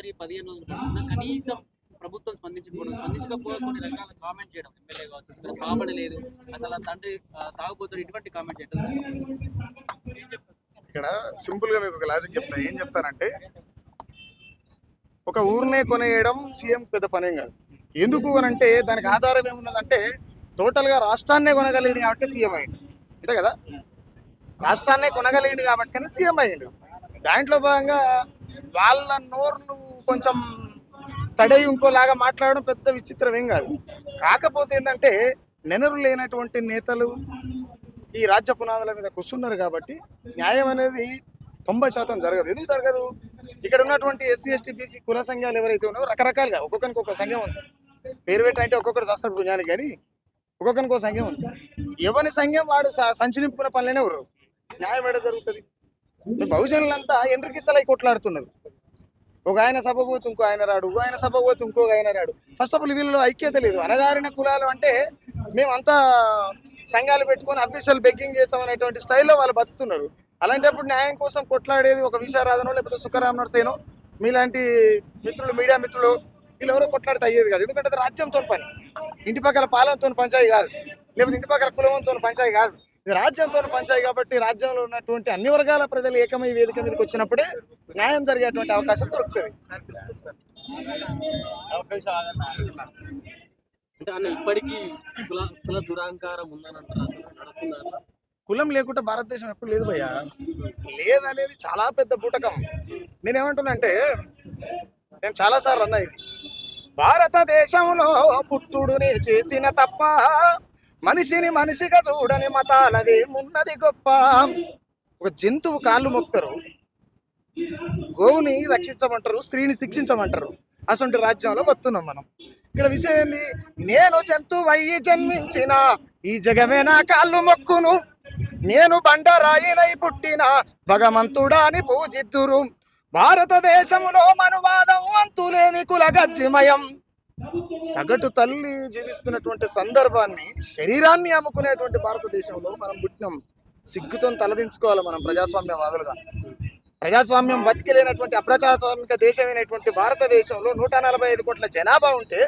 జరిగి 15 రోజులు గడుస్తున్నా కనీసం ప్రభుత్వం స్పందించకపోగా కొన్ని రకాల కామెంట్ చేయడం ఎమ్మెల్యే కావచ్చు, అసలు కాబడి లేదు, అసలు ఆ తండ్రి తాగుబోతుడు, ఇటువంటి కామెంట్ చేయడం. ఇక్కడ సింపుల్ గా మీకు ఒక లాజిక్ చెప్తా. ఏం చెప్తారంటే, ఒక ఊరినే కొనేయడం సీఎం పెద్ద పనేం కాదు. ఎందుకు అని అంటే దానికి ఆధారం ఏమున్నదంటే, టోటల్ గా రాష్ట్రాన్నే కొనగలిగింది కాబట్టి సీఎం అయ్యిండు. అంతే కదా, రాష్ట్రాన్నే కొనగలిగింది కాబట్టి కానీ సీఎం అయ్యిండు. దాంట్లో భాగంగా వాళ్ళ నోర్లు కొంచెం తడై ఇంకోలాగా మాట్లాడడం పెద్ద విచిత్రం ఏం కాదు. కాకపోతే ఏంటంటే, నెనరు లేనటువంటి నేతలు ఈ రాజ్య పునాదుల మీద కూర్చున్నారు కాబట్టి న్యాయం అనేది 90% జరగదు. ఎందుకు జరగదు? ఇక్కడ ఉన్నటువంటి ఎస్సీ ఎస్టీ బీసీ కుల సంఘాలు ఎవరైతే ఉన్నారో రకరకాలుగా ఒక్కొక్కరికి ఒక సంఘం ఉంది. పేరు పెట్టి అంటే ఒక్కొక్కరు చేస్తాడు పుణ్యానికి, కానీ ఒక్కొక్కరికి ఒక సంఘం ఉంది. ఎవరి సంఘం వాడు సంచి నింపుకునే పనులనే ఎవరు న్యాయం ఏడ జరుగుతుంది? బహుజనులంతా ఎండ్రికిస్తలై కొట్లాడుతున్నారు. ఒక ఆయన సభ పోతే ఇంకో ఆయన రాడు, ఆయన సభ పోతే ఇంకొక ఆయన రాడు. ఫస్ట్ ఆఫ్ ఆల్ వీళ్ళలో ఐక్యత లేదు. అనగారిన కులాలు అంటే మేమంతా సంఘాలు పెట్టుకొని అఫీషియల్ బెగ్గింగ్ చేస్తామనేటువంటి స్టైల్లో వాళ్ళు బతుకుతున్నారు. అలాంటప్పుడు న్యాయం కోసం కొట్లాడేది ఒక విశారాధనో లేకపోతే సుఖరామ్ నర్సేనో మీలాంటి మిత్రులు, మీడియా మిత్రులు, వీళ్ళు ఎవరో కొట్లాడితే అయ్యేది కాదు. ఎందుకంటే అది రాజ్యంతో పని. ఇంటి పక్కల పాలనతో పంచాయి కాదు, లేకపోతే ఇంటి పక్కల కులంతో పంచాయి కాదు. ఇది రాజ్యంతో పంచాయి కాబట్టి రాజ్యంలో ఉన్నటువంటి అన్ని వర్గాల ప్రజలు ఏకమై వేదిక మీదకి వచ్చినప్పుడే న్యాయం జరిగేటువంటి అవకాశం దొరుకుతుంది. అంటే అన్న ఇప్పటికీ కుల దురాంకారం ఉందని అంటారు, అసలు నడుస్తున్నారు. కులం లేకుండా భారతదేశం ఎప్పుడు లేదు భయ్యా. లేదనేది చాలా పెద్ద బూటకం. నేనేమంటున్నా అంటే, నేను చాలాసార్లు అన్నా, ఇది భారతదేశంలో పుట్టుడుని చేసిన తప్ప, మనిషిని మనిషిగా చూడని మతాలదేమున్నది గొప్ప. ఒక జంతువు కాళ్ళు మొక్తారు, గోవుని రక్షించమంటారు, స్త్రీని శిక్షించమంటారు. అసలు రాజ్యంలో బతున్నాం మనం. ఇక్కడ విషయం ఏంది? నేను జంతువయ్యి జన్మించిన ఈ జగమే నా కాళ్ళు మొక్కును, నేను బండరాయినై పుట్టిన భగవంతుడా అని పూజిద్దురు. భారతదేశంలో మనువాదం అంతులేని కులగజ్జిమయం. సగటు తల్లి జీవిస్తున్నటువంటి సందర్భాన్ని, శరీరాన్ని అమ్ముకునేటువంటి భారతదేశంలో మనం పుట్టినాం. సిగ్గుతో తలదించుకోవాలి మనం ప్రజాస్వామ్యవాదులుగా. ప్రజాస్వామ్యం బతికిలేనటువంటి అప్రజాస్వామిక దేశమైనటువంటి భారతదేశంలో 145 కోట్ల జనాభా ఉంటే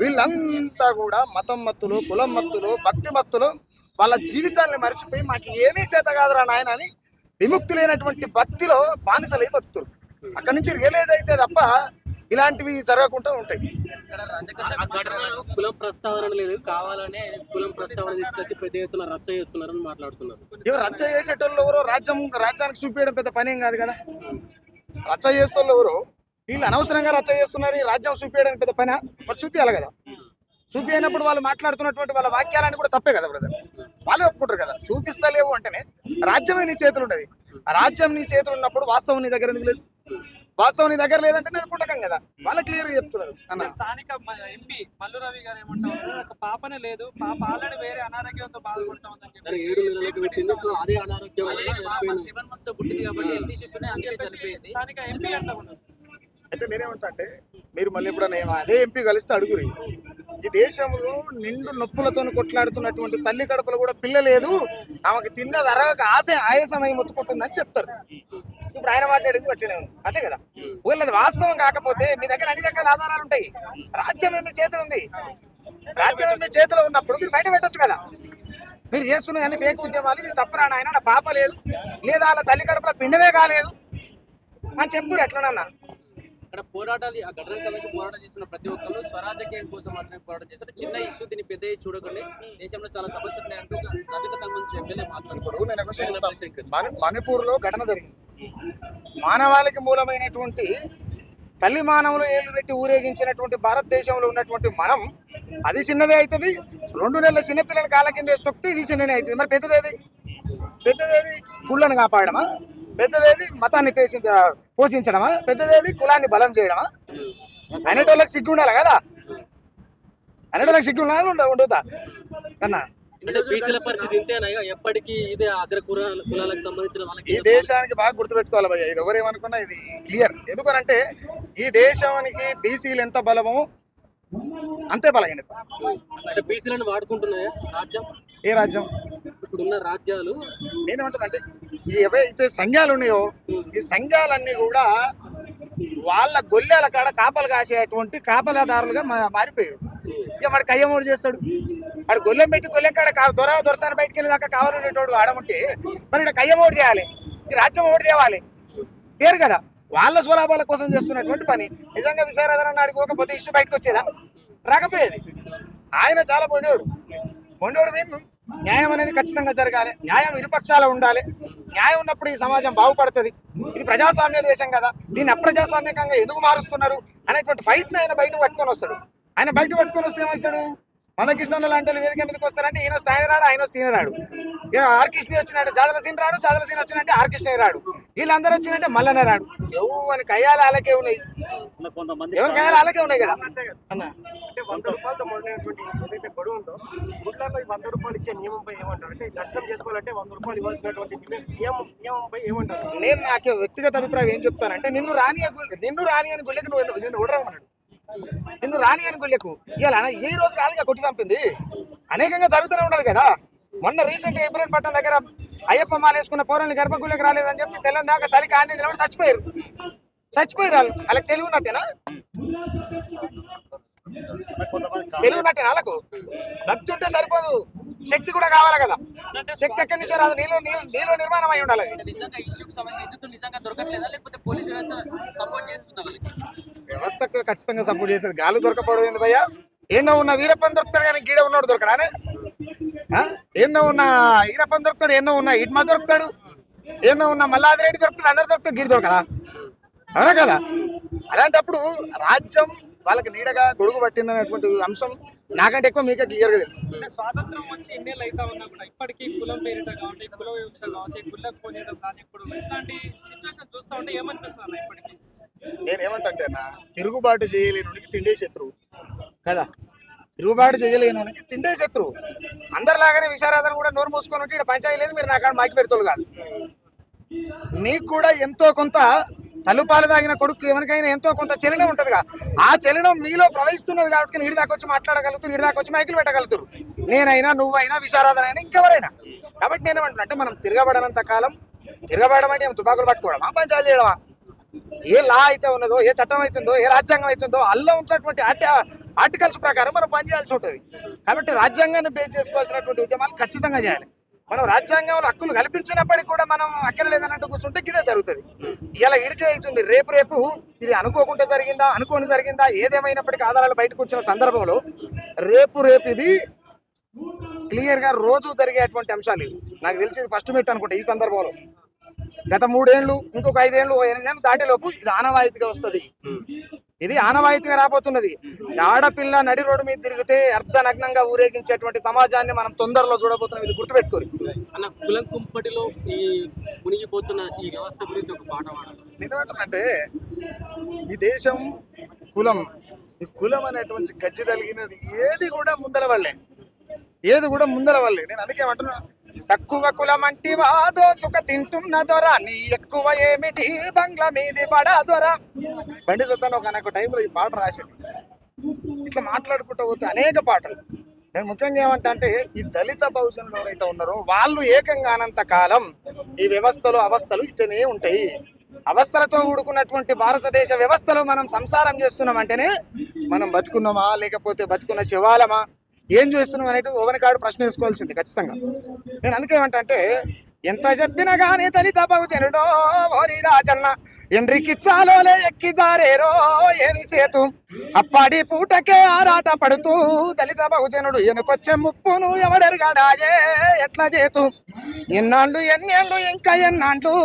వీళ్ళంతా కూడా మతం మత్తులు, కులం మత్తులు, భక్తి మత్తులు వాళ్ళ జీవితాన్ని మర్చిపోయి మాకు ఏమీ చేత కాదురా నాయన అని విముక్తి లేనటువంటి భక్తిలో బానిసలై బతుకుతారు. అక్కడి నుంచి రియలైజ్ అయితే తప్ప ఇలాంటివి జరగకుండా ఉంటాయి. కులం ప్రస్తావన లేదు, కావాలనే కులం ప్రస్తావన తీసుకొచ్చి పెద్ద ఎత్తున రచ్చ చేస్తున్నారని మాట్లాడుతున్నారు. ఎవరు రచ్చ చేసేటోళ్ళు ఎవరో రాజ్యానికి చూపించడం పెద్ద పనేం కాదు కదా. రచ్చ చేసేటోళ్ళు ఎవరో వీళ్ళు అనవసరంగా రచ్చ చేస్తున్నారు. ఈ రాజ్యం చూపించడానికి పెద్ద పని మరి చూపించాలి కదా. చూపించినప్పుడు వాళ్ళు మాట్లాడుతున్నటువంటి వాళ్ళ వాక్యాలని కూడా తప్పే కదా బ్రదర్. వాళ్ళే ఒప్పుకుంటారు కదా. చూపిస్తలేవు అంటేనే రాజ్యమే నీ చేతులు ఉండదు. ఆ రాజ్యం నీ చేతులు ఉన్నప్పుడు వాస్తవం నీ దగ్గర ఎందుకు లేదు? వాస్తవం నీ దగ్గర లేదంటే నేను పుట్టకం కదా. వాళ్ళ క్లియర్ గా చెప్తున్నారు. స్థానిక ఎంపీ మల్లు రవి గారు ఏమంటారు, ఒక పాపనే లేదు, పాప ఆల్రెడీ వేరే అనారోగ్యంతో బాధపడతా ఉందని చెప్పి స్థానిక ఎంపీ అంటా ఉన్నారు. అయితే నేనేమంటా అంటే, మీరు మళ్ళీ ఎప్పుడన్నా అదే ఎంపీ కలిస్తే అడుగురి. ఈ దేశంలో నిండు నొప్పులతో కొట్లాడుతున్నటువంటి తల్లి కడుపులో కూడా పిల్ల లేదు, ఆమెకి తిన్నది అరగక ఆయాసమై మొత్తుకుంటుందని చెప్తారు. ఇప్పుడు ఆయన మాట్లాడేది అట్లనే ఉంది. అంతే కదా. వీళ్ళది వాస్తవం కాకపోతే మీ దగ్గర అన్ని రకాల ఆధారాలు ఉంటాయి. రాజ్యం మీ చేతులు ఉంది. రాజ్యం మీ చేతిలో ఉన్నప్పుడు మీరు బయట పెట్టొచ్చు కదా. మీరు చేస్తున్న అన్ని ఫేక్ ఉద్యమాలు, ఇది తప్పురా నాయన, నా పాప లేదు, లేదా వాళ్ళ తల్లి కడుపులో పిండమే కాలేదు అని చెప్పురు. ఎట్లనన్నా ఇక్కడ పోరాటాలు, ఆ ఘటన సమస్య పోరాటం చేస్తున్న ప్రతి ఒక్కరు స్వరాజకీయం కోసం మాత్రమే పోరాటం చేస్తారు. చిన్న ఇష్యూ దీన్ని పెద్ద చూడకండి, దేశంలో చాలా సమస్యలు ఉన్నాయంటూ రజక సంబంధించిన ఎమ్మెల్యే మాట్లాడుతున్నారు. మణిపూర్ లో ఘటన జరిగింది. మానవాళికి మూలమైనటువంటి తల్లి మానవులు ఏళ్ళు పెట్టి ఊరేగించినటువంటి భారతదేశంలో ఉన్నటువంటి మనం, అది చిన్నదే అవుతుంది. 2 నెలల చిన్నపిల్లల కాళ్ళ కింద వేసి తొక్కితే ఇది చిన్నదే అవుతుంది. మరి పెద్దదేది గుళ్ళను కాపాడమా? పెద్దదేది మతాన్ని పోషించడమా? పెద్దదేది కులాన్ని బలం చేయడమా? అనేటోళ్ళకి సిగ్గు ఉండాలి కదా. అనేటోళ్ళకి సిగ్గు ఉండాలి ఉండదా కన్నా. ఈ దేశానికి బాగా గుర్తుపెట్టుకోవాలి భయ్య, ఇది ఎవరేమనుకున్నా ఇది క్లియర్. ఎందుకనంటే ఈ దేశానికి బీసీలు ఎంత బలమో అంతే బలహీనత. అంటే బీసీలను వాడుకుంటున్నాయా రాజ్యం? ఏ రాజ్యం? ఇప్పుడున్న రాజ్యాలు. నేనేమంటానంటే, ఈ ఏవైతే సంఘాలు ఉన్నాయో ఈ సంఘాలన్నీ కూడా వాళ్ళ గొల్లెల కాడ కాపలు కాసేటువంటి కాపలాదారులుగా మారిపోయారు. ఇక వాడు కయ్యమోడు చేస్తాడు, వాడు గొల్లెం పెట్టి గొల్లెం కాడ దొరసాన్ని బయటికి వెళ్ళి దాకా కావాలనేటోడు ఆడమంటే మరి ఇక్కడ కయ్యమోడు చేయాలి, ఈ రాజ్యం ఓడి తేవాలి, తేరు కదా. వాళ్ళ స్వలాభాల కోసం చేస్తున్నటువంటి పని. నిజంగా విశారదన ఆడుకోకపోతే ఇష్యూ బయటకు వచ్చేదా? రాకపోయేది. ఆయన చాలా మొండోడు. మేము న్యాయం అనేది ఖచ్చితంగా జరగాలి, న్యాయం ఇరుపక్షాల ఉండాలి. న్యాయం ఉన్నప్పుడు ఈ సమాజం బాగుపడుతుంది. ఇది ప్రజాస్వామ్య దేశం కదా, దీన్ని అప్రజాస్వామ్యకంగా ఎందుకు మారుస్తున్నారు అనేటువంటి ఫైట్ని ఆయన బయట పట్టుకొని వస్తాడు. ఆయన బయట పట్టుకొని వస్తే ఏమొస్తాడు? మందకృష్ణ లాంటి వేదిక మీదకి వస్తారంటే ఈయన వస్తే ఆయన రాడు, ఆయన వస్తే ఈయన రాడు. ఆర్ కృష్ణ వచ్చినట్టు జాదల సీన్ రాడు, జాదల సీన్ వచ్చినట్టే ఆర్ కృష్ణ రాడు, వీళ్ళందరూ వచ్చినట్టే మల్లనే రాడు. ఎవరి కయ్యాలు అలాగే ఉన్నాయి, ఎవరి కయ్యాలు అలాగే ఉన్నాయి కదా అన్న. అంటే 100 రూపాయలతో మొదలైనటువంటి ఏదైతే గొడవ ఉందో గుడ్లలో 100 రూపాయలు ఇచ్చే నియమంపై ఏమంటారు? అంటే దర్శనం చేసుకోవాలంటే 100 రూపాయలు ఇవ్వాల్సినటువంటి నియమంపై ఏమంటారు? నేను నాకు వ్యక్తిగత అభిప్రాయం ఏం చెప్తానంటే, నిన్ను రాని అని గుళ్ళకి నిన్ను ఉడరమన్నాడు. నిన్ను రాని అని గుళ్ళకు ఇవాళ ఈ రోజు కాదుగా కొట్టి చంపింది, అనేకంగా జరుగుతూనే ఉండదు కదా. మొన్న రీసెంట్ గా ఏప్రిల్ పట్టణం దగ్గర అయ్యప్ప మాల వేసుకున్న పౌరుల్ని గర్భగుళ్ళకి రాలేదని చెప్పి తెల్లని దాకా సరికి ఆడి నిలబడి చచ్చిపోయారు వాళ్ళకి తెలివి ఉన్నట్టేనా? తెలివి ఉన్నట్టేనా? వాళ్ళకు భక్తి ఉంటే సరిపోదు, శక్తి కూడా కావాలి కదా. శక్తి ఎక్కడి నుంచో రాదు, నీలో నిర్మాణం అయి ఉండాలి. నిజంగా ఇష్యూకి సంబంధించి నిందితులు నిజంగా దొరకట్లేదా, లేకపోతే పోలీస్ వ్యవస్థ సపోర్ట్ చేస్తుందా? వ్యవస్థకు ఖచ్చితంగా సపోర్ట్ చేసేది. గాలు దొరకపోవడం ఏంది భయ్యా? ఎన్నో ఉన్న వీరప్పని దొరుకుతాడు కానీ గీడ ఉన్నాడు దొరకడానే. ఎన్నో ఉన్న ఈరప్పని దొరుకుతాడు, ఎన్నో ఉన్న ఇడ్మా దొరుకుతాడు, ఎన్నో ఉన్న మల్లాదిరెడ్డి దొరుకుతాడు, అందరు దొరుకుతాడు, గీడ దొరకడా? అవునా కదా? అలాంటప్పుడు రాజ్యం వాళ్ళకి నీడగా గొడుగు పట్టిందనేటువంటి అంశం నాకంటే ఎక్కువ మీకే క్లియర్గా తెలుసు. అంటే స్వాతంత్రం వచ్చి ఎన్నేళ్ళు అవుతా ఉన్నా కూడా ఇప్పటికీ కులం పేరిట కావచ్చు, కుల వివక్ష కావచ్చు, కులకు పోనీయడం కానీ ఇప్పుడు ఇట్లాంటి సిచ్యువేషన్ చూస్తూ ఉంటే ఏమనిపిస్తుంది ఇప్పటికీ? నేనేమంటే నా తిరుగుబాటు చేయలేనునికి తిండే శత్రువు కదా. తిరుగుబాటు చేయలేనునికి తిండే శత్రువు. అందరిలాగానే విశారదన కూడా నోరు మూసుకొని ఉంటే ఇక్కడ పంచాయతీ లేదు, మీరు నాకాడ మాకి పెడతారు కాదు. మీకు కూడా ఎంతో కొంత తల్లుపాలు తాగిన కొడుకు ఎవరికైనా ఎంతో కొంత చలనం ఉంటుందిగా. ఆ చలనం మీలో ప్రవహిస్తున్నది కాబట్టి నీడి దాకా వచ్చి మాట్లాడగలుగుతారు, నీడి దాకా వచ్చి మైకులు పెట్టగలుగుతారు. నేనైనా, నువ్వైనా, విశారదన అయినా, ఇంకెవరైనా. కాబట్టి నేనేమంటున్నా అంటే, మనం తిరగబడనంత కాలం, తిరగబడడం అంటే ఏం తుపాకులు పట్టుకోవడమా, పంచాయతీ చేయడమా? ఏ లా అయితే ఉన్నదో, ఏ చట్టం అవుతుందో, ఏ రాజ్యాంగం అవుతుందో అల్లో ఉన్నటువంటి ఆర్టికల్స్ ప్రకారం మనం పనిచేయాల్సి ఉంటుంది. కాబట్టి రాజ్యాంగాన్ని బేస్ చేసుకోవాల్సినటువంటి ఉద్యమాలు ఖచ్చితంగా చేయాలి. మనం రాజ్యాంగంలో హక్కులు కల్పించినప్పటికీ కూడా మనం అక్కర్లేదన్నట్టు కూర్చుంటే ఇదే జరుగుతుంది. ఇలా ఇడికే అవుతుంది. రేపు ఇది అనుకోకుండా జరిగిందా, అనుకోని జరిగిందా, ఏదేమైనప్పటికీ ఆధారాలు బయటకు వచ్చిన సందర్భంలో రేపు ఇది క్లియర్ గా రోజు జరిగేటువంటి అంశాలు. నాకు తెలిసి ఇది ఫస్ట్ మెట్ అనుకుంటా ఈ సందర్భంలో. గత 3 ఏళ్ళు, ఇంకొక 5 ఏళ్ళు, 8 ఏళ్ళు దాటేలోపు ఇది ఆనవాయితీగా వస్తుంది. ఇది ఆనవాయితీగా రాబోతున్నది. ఆడపిల్ల నడి రోడ్డు మీద తిరిగితే అర్ధనగ్నంగా ఊరేగించేటువంటి సమాజాన్ని మనం తొందరలో చూడబోతున్నాం. ఇది గుర్తుపెట్టుకోరు. అన్న, కులం కుంపటిలో ఈ మునిగిపోతున్న ఈ వ్యవస్థ గురించి ఒక పాట పాడాలి. నేనేమంటానంటే, ఈ దేశం కులం, ఈ కులం అనేటువంటి గజ్జి తలిగినది ఏది కూడా ముందల వల్లే. నేను అందుకే అంటున్నా, తక్కువ కులం అంటివా దోసుక తింటున్న దొర, నీ ఎక్కువ ఏమిటి బంగ్లా మీది బడా దొర. బండి సత్తాను ఒక టైంలో ఈ పాట రాసింది. ఇట్లా మాట్లాడుకుంటూ పోతే అనేక పాటలు. నేను ముఖ్యంగా ఏమంటా అంటే, ఈ దళిత బహుజనులు ఎవరైతే ఉన్నారో వాళ్ళు ఏకంగా అనంత కాలం ఈ వ్యవస్థలు అవస్థలు ఇట్లనే ఉంటాయి. అవస్థలతో కూడుకున్నటువంటి భారతదేశ వ్యవస్థలో మనం సంసారం చేస్తున్నామంటేనే మనం బతుకున్నామా, లేకపోతే బతుకున్న శివాలమా, ఏం చేస్తున్నాం అనేది ఓవెనకాడు ప్రశ్న వేసుకోవాల్సింది ఖచ్చితంగా. నేను అందుకేమంటే, ఎంత చెప్పినా గానీ దళిత బహుజనుడో ఓరి రాజన్న, ఎండ్రికిచ్చాలోలే ఎక్కి జారేరో ఏమి సేతు, అప్పాడి పూటకే ఆరాట పడుతూ దళిత బహుజనుడు ఎనుకొచ్చే ముప్పును ఎవడెరగాడాయే ఎట్లా చేతు, ఎన్నేళ్ళు ఇంకా ఎన్నాళ్ళు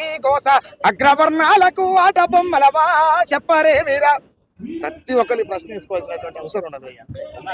ఈ గోస, అగ్రవర్ణాలకు ఆట బొమ్మలవా చెప్పరే వీరా. ప్రతి ఒక్కరి ప్రశ్న వేసుకోవాల్సినటువంటి అవసరం ఉన్నది అయ్యా.